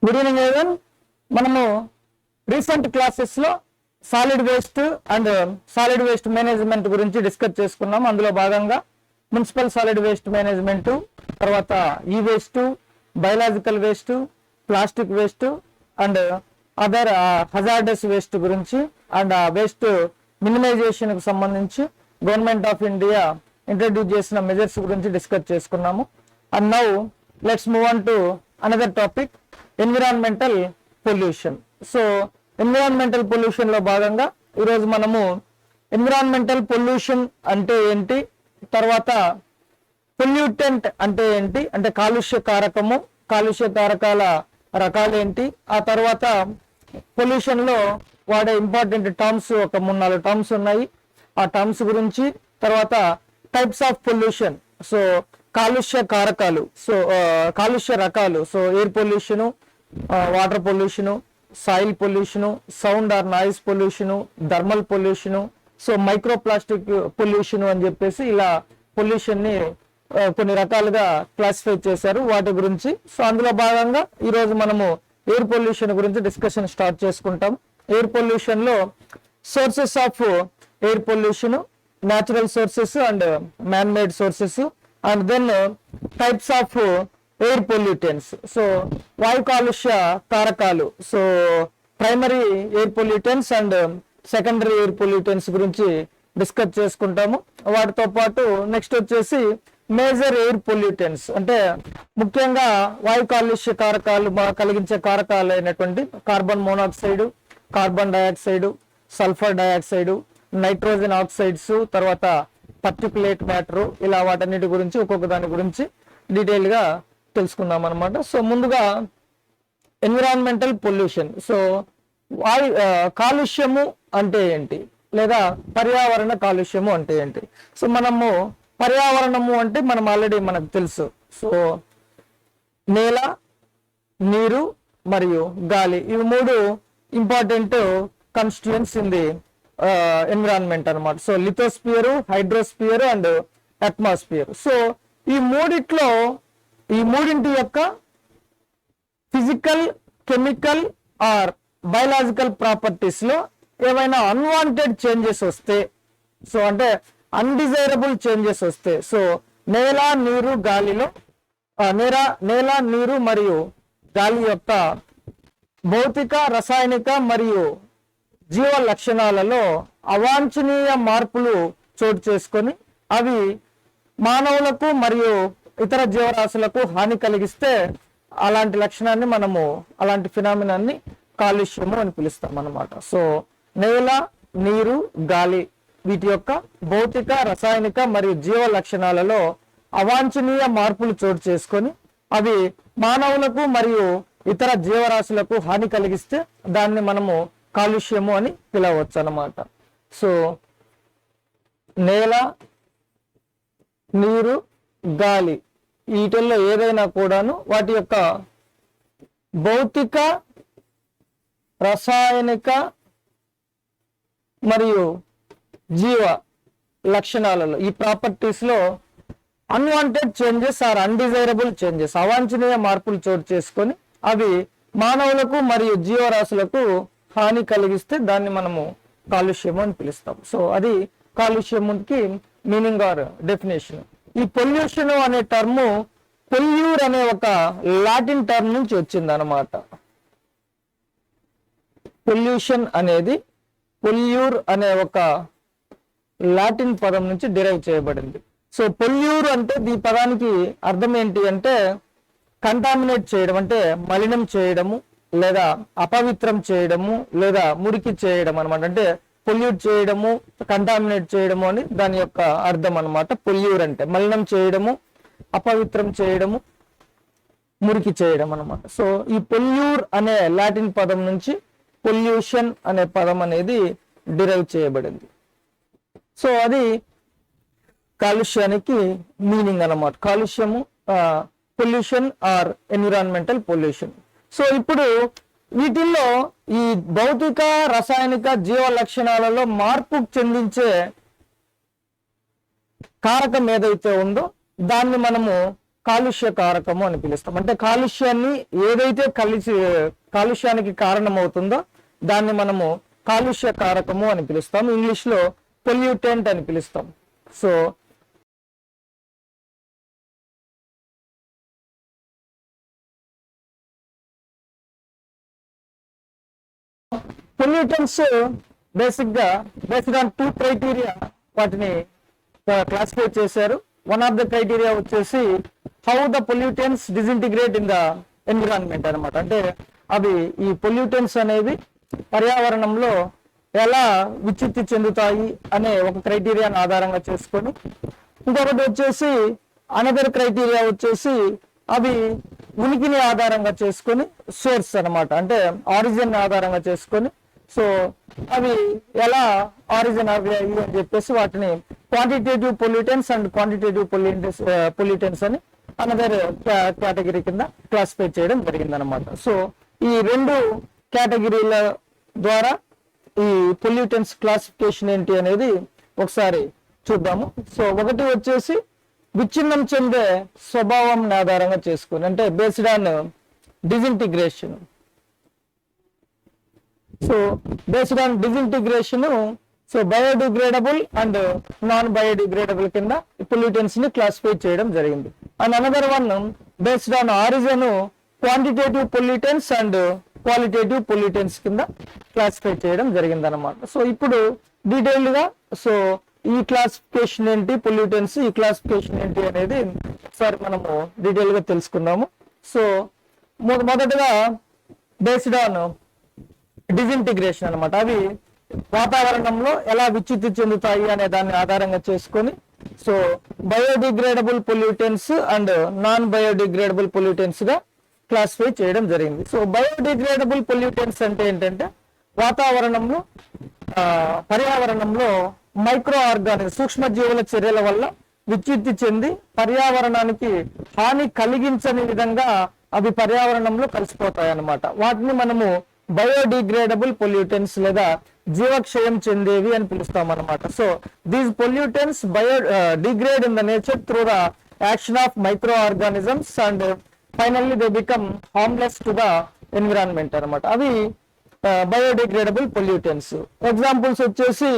Good evening everyone. మనము recent classes లో solid waste and solid waste management గురించి discuss చేసుకున్నాం. అందులో భాగంగా మున్సిపల్ సాలిడ్ వేస్ట్ మేనేజ్మెంట్, తర్వాత ఈ waste, biological waste, plastic waste and other hazardous waste గురించి అండ్ ఆ వేస్ట్ మినిమైజేషన్ కు సంబంధించి గవర్నమెంట్ ఆఫ్ ఇండియా ఇంట్రడ్యూస్ చేసిన మెజర్స్ గురించి డిస్కస్ చేసుకున్నాము. And now let's move on to another topic, environmental pollution. So environmental pollution లో భాగంగా ఈరోజు మనము ఎన్విరాన్మెంటల్ పొల్యూషన్ అంటే ఏంటి, తర్వాత పొల్యూటెంట్ అంటే ఏంటి, అంటే కాలుష్య కారకము, కాలుష్య కారకాల రకాలు ఏంటి, ఆ తర్వాత పొల్యూషన్ లో వాడే ఇంపార్టెంట్ టర్మ్స్ ఒక 3-4 టర్మ్స్ ఉన్నాయి, ఆ టర్మ్స్ గురించి, తర్వాత టైప్స్ ఆఫ్ పొల్యూషన్, సో కాలుష్య కారకాలు, సో కాలుష్య రకాలు, so air pollution, water pollution, soil pollution, sound or noise pollution, thermal pollution, so micro plastic pollution అని చెప్పేసి ఇలా పొల్యూషన్ ని కొన్ని రకాలుగా క్లాసిఫై చేశారు, వాటి గురించి. సో అందులో భాగంగా ఈరోజు మనము ఎయిర్ పొల్యూషన్ గురించి డిస్కషన్ స్టార్ట్ చేసుకుంటాం. ఎయిర్ పొల్యూషన్ లో sources of air pollution, natural sources and man made sources, and then types of air pollutants, so వాయు కాలుష్య కారకాలు, so primary air pollutants and secondary air pollutants గురించి discuss చేసుకుంటాము. వాటితో పాటు నెక్స్ట్ వచ్చేసి మేజర్ ఎయిర్ పొల్యూటెంట్స్, అంటే ముఖ్యంగా వాయు కాలుష్య కారకాలు కలిగించే కారకాలు అయినటువంటి carbon monoxide, carbon dioxide, sulphur dioxide, nitrogen oxides, తర్వాత పర్టికులేట్ మ్యాటర్, ఇలా వాటన్నిటి గురించి ఒక్కొక్క దాని గురించి డీటెయిల్ గా తెలుసుకుందాం అనమాట. సో ముందుగా ఎన్విరాన్మెంటల్ పొల్యూషన్, సో కాలుష్యము అంటే ఏంటి, లేదా పర్యావరణ కాలుష్యము అంటే ఏంటి. సో మనము పర్యావరణము అంటే మనం ఆల్రెడీ మనకు తెలుసు, సో నేల, నీరు మరియు గాలి, ఇవి 3 important constituents in the environment అనమాట. So lithosphere, hydrosphere and atmosphere. So ఈ మూడింటి యొక్క physical, chemical or biological properties లో ఏమైనా అన్వాంటెడ్ చేంజెస్ వస్తే, సో అంటే అన్డిజైరబుల్ చేంజెస్ వస్తే, సో నేల, నీరు, గాలిలో నేల, నీరు మరియు గాలి యొక్క భౌతిక, రసాయనిక మరియు జీవ లక్షణాలలో అవాంఛనీయ మార్పులు చోటు చేసుకొని అవి మానవులకు మరియు ఇతర జీవరాశులకు హాని కలిగిస్తే అలాంటి లక్షణాన్ని మనము, అలాంటి ఫినామినాన్ని కాలుష్యము అని పిలుస్తాం అన్నమాట. సో నేల, నీరు, గాలి వీటి యొక్క భౌతిక, రసాయనిక మరియు జీవ లక్షణాలలో అవాంఛనీయ మార్పులు చోటు చేసుకొని అవి మానవులకు మరియు ఇతర జీవరాశులకు హాని కలిగిస్తే దాన్ని మనము కాలుష్యము అని పిలవచ్చు అన్నమాట. సో నేల, నీరు, గాలి వీటిల్లో ఏదైనా కూడాను వాటి యొక్క భౌతిక, రసాయనిక మరియు జీవ లక్షణాలలో, ఈ ప్రాపర్టీస్ లో unwanted changes or undesirable changes, అవాంఛనీయ మార్పులు చోటు చేసుకొని అవి మానవులకు మరియు జీవరాశులకు హాని కలిగిస్తే దాన్ని మనము కాలుష్యము అని పిలుస్తాం. సో అది కాలుష్యముకి మీనింగ్ ఆర్ డెఫినేషన్. ఈ పొల్యూషన్ అనే టర్ము పొల్యూర్ అనే ఒక లాటిన్ టర్మ్ నుంచి వచ్చింది అనమాట. పొల్యూషన్ అనేది పొల్యూర్ అనే ఒక లాటిన్ పదం నుంచి డిరైవ్ చేయబడింది. సో పొల్యూర్ అంటే ఈ పదానికి అర్థం ఏంటి అంటే కంటామినేట్ చేయడం, అంటే మలినం చేయడము, లేదా అపవిత్రం చేయడము, లేదా మురికి చేయడం అనమాట. అంటే పొల్యూట్ చేయడము, కంటామినేట్ చేయడము అని దాని యొక్క అర్థం అనమాట. పొల్యూర్ అంటే మలినం చేయడము, అపవిత్రం చేయడము, మురికి చేయడం అనమాట. సో ఈ పొల్యూర్ అనే లాటిన్ పదం నుంచి పొల్యూషన్ అనే పదం అనేది డిరైవ్ చేయబడింది. సో అది కాలుష్యానికి మీనింగ్ అన్నమాట. కాలుష్యము, pollution or environmental pollution. So ఇప్పుడు వీటిల్లో ఈ భౌతిక, రసాయనిక, జీవ లక్షణాలలో మార్పు చెందించే కారకం ఏదైతే ఉందో దాన్ని మనము కాలుష్య కారకము అని పిలుస్తాం. అంటే కాలుష్యాన్ని ఏదైతే కాలుష్యానికి కారణమవుతుందో దాన్ని మనము కాలుష్య కారకము అని పిలుస్తాం. ఇంగ్లీష్ లో పొల్యూటెంట్ అని పిలుస్తాం. సో పొల్యూటెంట్స్ బేసిక్ గా బేస్డ్ ఆన్ 2 క్రైటీరియా వాటిని క్లాసిఫై చేశారు. వన్ ఆఫ్ ద క్రైటీరియా వచ్చేసి how the pollutants disintegrate in the environment అనమాట. అంటే అవి ఈ పొల్యూటెంట్స్ అనేవి పర్యావరణంలో ఎలా విచ్ఛిత్తి చెందుతాయి అనే ఒక క్రైటీరియాను ఆధారంగా చేసుకొని, ఇంకొకటి వచ్చేసి అనదర్ క్రైటీరియా వచ్చేసి అవి ఉనికిని ఆధారంగా చేసుకొని సోర్స్ అనమాట, అంటే ఆరిజిన్ ఆధారంగా చేసుకొని, సో అవి ఎలా ఆరిజిన్ అయ్యాయి అని చెప్పేసి వాటిని quantitative pollutants and quantitative pollutants అని అనదర్ కేటగిరీ కింద క్లాసిఫై చేయడం జరిగింది అనమాట. సో ఈ 2 కేటగిరీల ద్వారా ఈ పొల్యూటెంట్స్ క్లాసిఫికేషన్ ఏంటి అనేది ఒకసారి చూద్దాము. సో ఒకటి వచ్చేసి విచ్ఛిన్నం చెందే స్వభావం ఆధారంగా చేసుకుని, అంటే based on disintegration. So based on disintegration, so biodegradable and non biodegradable కింద పొల్యూటెంట్స్ ని క్లాసిఫై చేయడం జరిగింది. And another one based on origin quantitative pollutants and qualitative pollutants కింద క్లాసిఫై చేయడం జరిగింది అనమాట. సో ఇప్పుడు డీటెయిల్డ్ గా సో ఈ క్లాసిఫికేషన్ ఏంటి, పొల్యూటెంట్స్ ఈ క్లాసిఫికేషన్ ఏంటి అనేది ఒకసారి మనము డీటెయిల్ గా తెలుసుకుందాము. సో మొదటగా బేస్డ్ ఆన్ డిజింటిగ్రేషన్ అనమాట. అవి వాతావరణంలో ఎలా విచ్ఛిత్తి చెందుతాయి అనే దాన్ని ఆధారంగా చేసుకొని, so biodegradable pollutants and non biodegradable pollutants గా క్లాసిఫై చేయడం జరిగింది. సో బయోడిగ్రేడబుల్ పొల్యూటెంట్స్ అంటే ఏంటంటే వాతావరణంలో పర్యావరణంలో మైక్రో ఆర్గానిజం సూక్ష్మజీవుల చర్యల వల్ల విచ్ఛిత్తి చెంది పర్యావరణానికి హాని కలిగించని విధంగా అవి పర్యావరణంలో కలిసిపోతాయి అన్నమాట. వాటిని మనము బయోడిగ్రేడబుల్ పొల్యూటెంట్స్ లేదా జీవక్షయం చెందేవి అని పిలుస్తాం అనమాట. So these pollutants degrade in the nature through the action of micro organisms and finally they become harmless to the environment అనమాట. అవి బయోడిగ్రేడబుల్ పొల్యూటెంట్స్. ఎగ్జాంపుల్స్ వచ్చేసి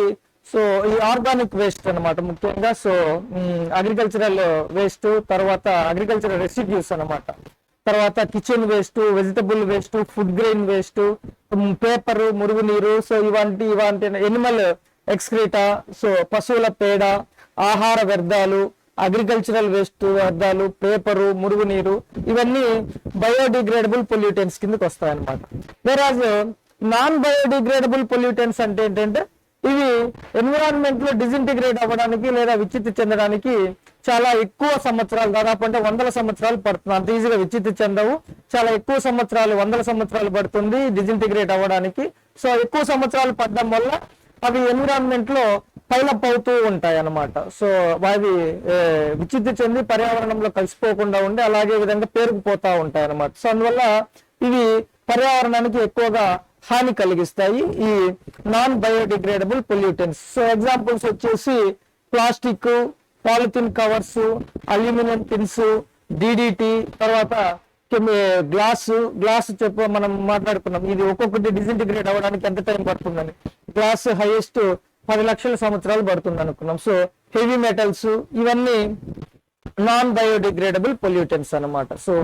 సో ఈ ఆర్గానిక్ వేస్ట్ అనమాట, ముఖ్యంగా సో అగ్రికల్చరల్ వేస్ట్, తర్వాత అగ్రికల్చరల్ రెసిడ్యూస్ అనమాట, తర్వాత kitchen waste, vegetable waste, food grain waste, paper, మురుగునీరు, సో ఇలాంటి ఎనిమల్ ఎక్స్క్రీటా, సో పశువుల పేడ, ఆహార వ్యర్థాలు, అగ్రికల్చరల్ వేస్ట్ వ్యర్థాలు, పేపరు, మురుగునీరు, ఇవన్నీ బయోడిగ్రేడబుల్ పొల్యూటెంట్స్ కిందకి వస్తాయన్నమాట. వేరాజ్ నాన్ బయోడిగ్రేడబుల్ పొల్యూటెంట్స్ అంటే ఏంటంటే ఇవి ఎన్విరాన్మెంట్ లో డిజింటిగ్రేట్ అవ్వడానికి లేదా విచ్ఛిత్తి చెందడానికి చాలా ఎక్కువ సంవత్సరాలు, దాదాపు అంటే 100 సంవత్సరాలు పడుతుంది. అంత ఈజీగా విచ్ఛిత్తి చెందవు, చాలా ఎక్కువ సంవత్సరాలు 100 సంవత్సరాలు పడుతుంది డిజింటిగ్రేట్ అవ్వడానికి. సో ఎక్కువ సంవత్సరాలు పడడం వల్ల అవి ఎన్విరాన్మెంట్ లో పైలప్ అవుతూ ఉంటాయి అన్నమాట. సో అవి విచ్ఛిత్తి చెంది పర్యావరణంలో కలిసిపోకుండా ఉండి అలాగే విధంగా పేరుకుపోతా ఉంటాయి అన్నమాట. సో అందువల్ల ఇవి పర్యావరణానికి ఎక్కువగా హాని కలిగిస్తాయి ఈ non biodegradable pollutants. So examples వచ్చేసి plastic, polythene covers, aluminium tins, DDT, తర్వాత గ్లాస్ మనం మాట్లాడుకున్నాం. ఇది ఒక్కొక్కటి డిజింటిగ్రేట్ అవ్వడానికి ఎంత టైం పడుతుందని. గ్లాస్ హైయెస్ట్ 10 లక్షల సంవత్సరాలు పడుతుంది అనుకున్నాం. సో హెవీ మెటల్స్ ఇవన్నీ నాన్ బయోడిగ్రేడబుల్ పొల్యూటెంట్స్ అన్నమాట. So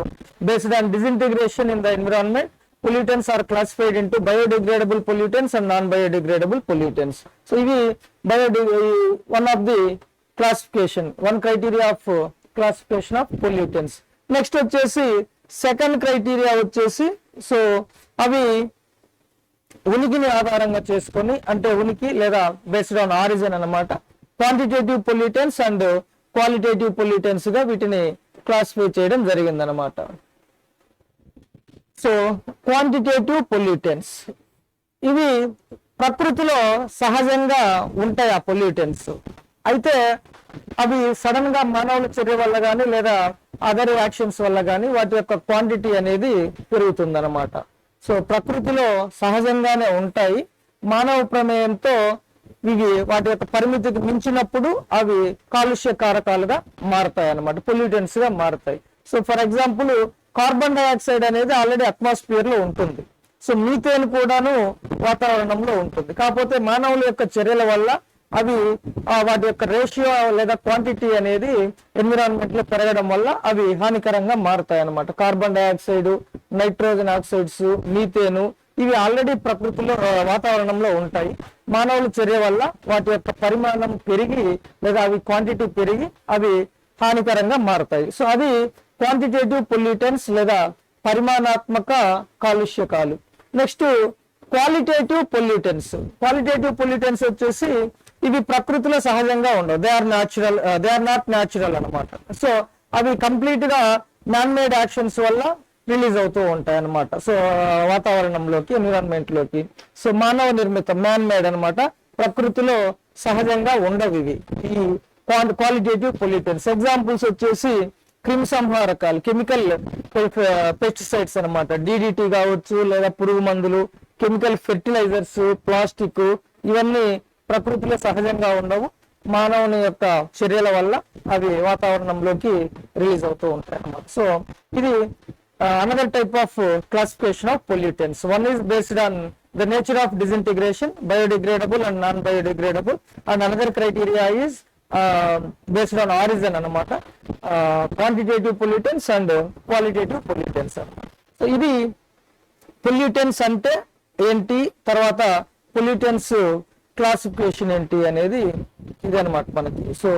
based on disintegration in the environment, pollutants are classified into biodegradable pollutants and non-biodegradable pollutants. So ivi one of the classification, one criteria of classification of pollutants. Next వచ్చేసి second criteria వచ్చేసి so అవి ఉనికిని ఆధారంగా చేసుకొని, అంటే ఉనికి లేదా based on origin అన్నమాట, quantitative pollutants and qualitative pollutants గా వీటిని క్లాసిఫై చేయడం జరిగింది అన్నమాట. సో క్వాంటిటేటివ్ పొల్యూటెంట్స్ ఇవి ప్రకృతిలో సహజంగా ఉంటాయి ఆ పొల్యూటెంట్స్. అయితే అవి సడన్ గా మానవుల చర్య వల్ల కానీ లేదా అదర్ యాక్షన్స్ వల్ల కానీ వాటి యొక్క క్వాంటిటీ అనేది పెరుగుతుంది అన్నమాట. సో ప్రకృతిలో సహజంగానే ఉంటాయి, మానవ ప్రమేయంతో ఇవి వాటి యొక్క పరిమితికి మించినప్పుడు అవి కాలుష్య కారకాలుగా మారుతాయి అన్నమాట, పొల్యూటెంట్స్ గా మారుతాయి. So for example carbon dioxide అనేది ఆల్రెడీ అట్మాస్ఫియర్ లో ఉంటుంది. సో మీథేన్ కూడాను వాతావరణంలో ఉంటుంది. కాకపోతే మానవుల యొక్క చర్యల వల్ల అవి వాటి యొక్క రేషియో లేదా క్వాంటిటీ అనేది ఎన్విరాన్మెంట్ లో పెరగడం వల్ల అవి హానికరంగా మారుతాయి అన్నమాట. కార్బన్ డైఆక్సైడ్, నైట్రోజన్ ఆక్సైడ్స్, మీథేను ఇవి ఆల్రెడీ ప్రకృతిలో వాతావరణంలో ఉంటాయి. మానవుల చర్య వల్ల వాటి యొక్క పరిమాణం పెరిగి లేదా అవి క్వాంటిటీ పెరిగి అవి హానికరంగా మారుతాయి. సో అది క్వాంటిటేటివ్ పొల్యూటెన్స్ లేదా పరిమాణాత్మక కాలుష్యకాలు. Next qualitative pollutants. Qualitative pollutants వచ్చేసి ఇవి ప్రకృతిలో సహజంగా ఉండవు. దే ఆర్ నాట్ న్యాచురల్ అనమాట. సో అవి కంప్లీట్ గా మ్యాన్ మేడ్ యాక్షన్స్ వల్ల రిలీజ్ అవుతూ ఉంటాయి అనమాట. సో వాతావరణంలోకి, ఎన్విరాన్మెంట్ లోకి. సో మానవ నిర్మితం, మ్యాన్ మేడ్ అనమాట. ప్రకృతిలో సహజంగా ఉండవు ఇవి, ఈ క్వాలిటేటివ్ పొల్యూటెన్స్. ఎగ్జాంపుల్స్ వచ్చేసి క్రిమిసంహారకాలు, కెమికల్ పెస్టిసైడ్స్ అనమాట. డిడిటి కావచ్చు, లేదా పురుగు మందులు, కెమికల్ ఫెర్టిలైజర్స్, ప్లాస్టిక్, ఇవన్నీ ప్రకృతిలో సహజంగా ఉండవు. మానవుని యొక్క చర్యల వల్ల అవి వాతావరణంలోకి రిలీజ్ అవుతూ ఉంటాయి అన్నమాట. సో ఇది another type of classification of pollutants. One is based on the nature of disintegration, biodegradable and non-biodegradable, and another criteria is based on origin అన్నమాట. Quantitative pollutants and qualitative pollutants. So ఇది pollutants అంటే ఏంటి, తర్వాత pollutants classification ఏంటి అనేది ఇది అనమాట మనకి. సో